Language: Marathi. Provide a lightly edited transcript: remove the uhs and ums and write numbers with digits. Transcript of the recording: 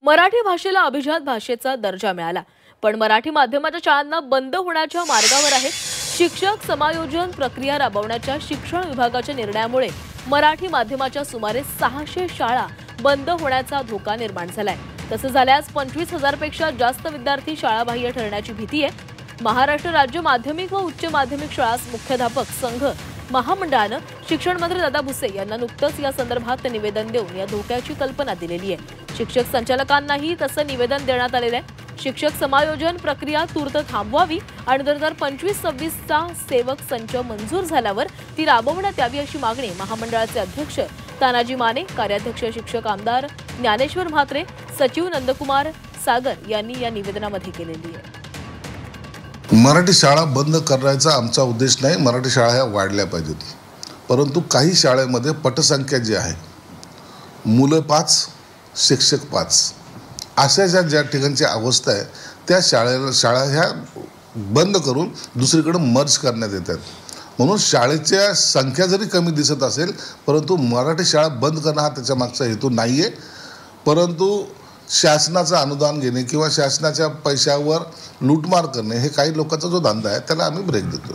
मराठी भाषेला अभिजात भाषेचा दर्जा मिळाला, पण मराठी माध्यमाच्या शाळांना बंद होण्याच्या मार्गावर आहेत. शिक्षक समायोजन प्रक्रिया राबवण्याच्या शिक्षण विभागाच्या निर्णयामुळे मराठी माध्यमाच्या सुमारे 600 शाळा बंद होण्याचा धोका निर्माण झालाय. तसं झाल्यास 25,000 पेक्षा जास्त विद्यार्थी शाळाबाह्य ठरण्याची भीती आहे. महाराष्ट्र राज्य माध्यमिक व उच्च माध्यमिक शाळा मुख्याध्यापक संघ महामंडळानं शिक्षण मंत्री दादा भुसे यांना नुकतंच या संदर्भात निवेदन देऊन या धोक्याची कल्पना दिलेली आहे. शिक्षक संचालकांनाही तसं निवेदन देण्यात आलेलं आहे. शिक्षक समायोजन प्रक्रिया तूर्त थांबवावी आणि 2025-26चा सेवक संच मंजूर झाल्यावर ती राबवण्यात यावी अशी मागणी महामंडळाचे अध्यक्ष तानाजी माने, कार्याध्यक्ष शिक्षक आमदार ज्ञानेश्वर म्हात्रे, सचिव नंदकुमार सागर यांनी या निवेदनामध्ये केलेली आहे. मराठी शाळा बंद करण्याचा आमचा उद्देश नाही. मराठी शाळा ह्या वाढल्या पाहिजेत, परंतु काही शाळेमध्ये पटसंख्या जी आहे, मुलं 5 शिक्षक 5 अशा ज्या ठिकाणची अवस्था आहे, त्या शाळा ह्या बंद करून दुसरीकडे मर्ज करण्यात येतात. म्हणून शाळेच्या संख्या जरी कमी दिसत असेल, परंतु मराठी शाळा बंद करणं हा त्याच्या मागचा हेतू नाही आहे. परंतु शासनाचं अनुदान घेणे किंवा शासनाच्या पैशावर लूटमार करणे हे काही लोकांचा जो धंदा आहे, त्याला आम्ही ब्रेक देतो.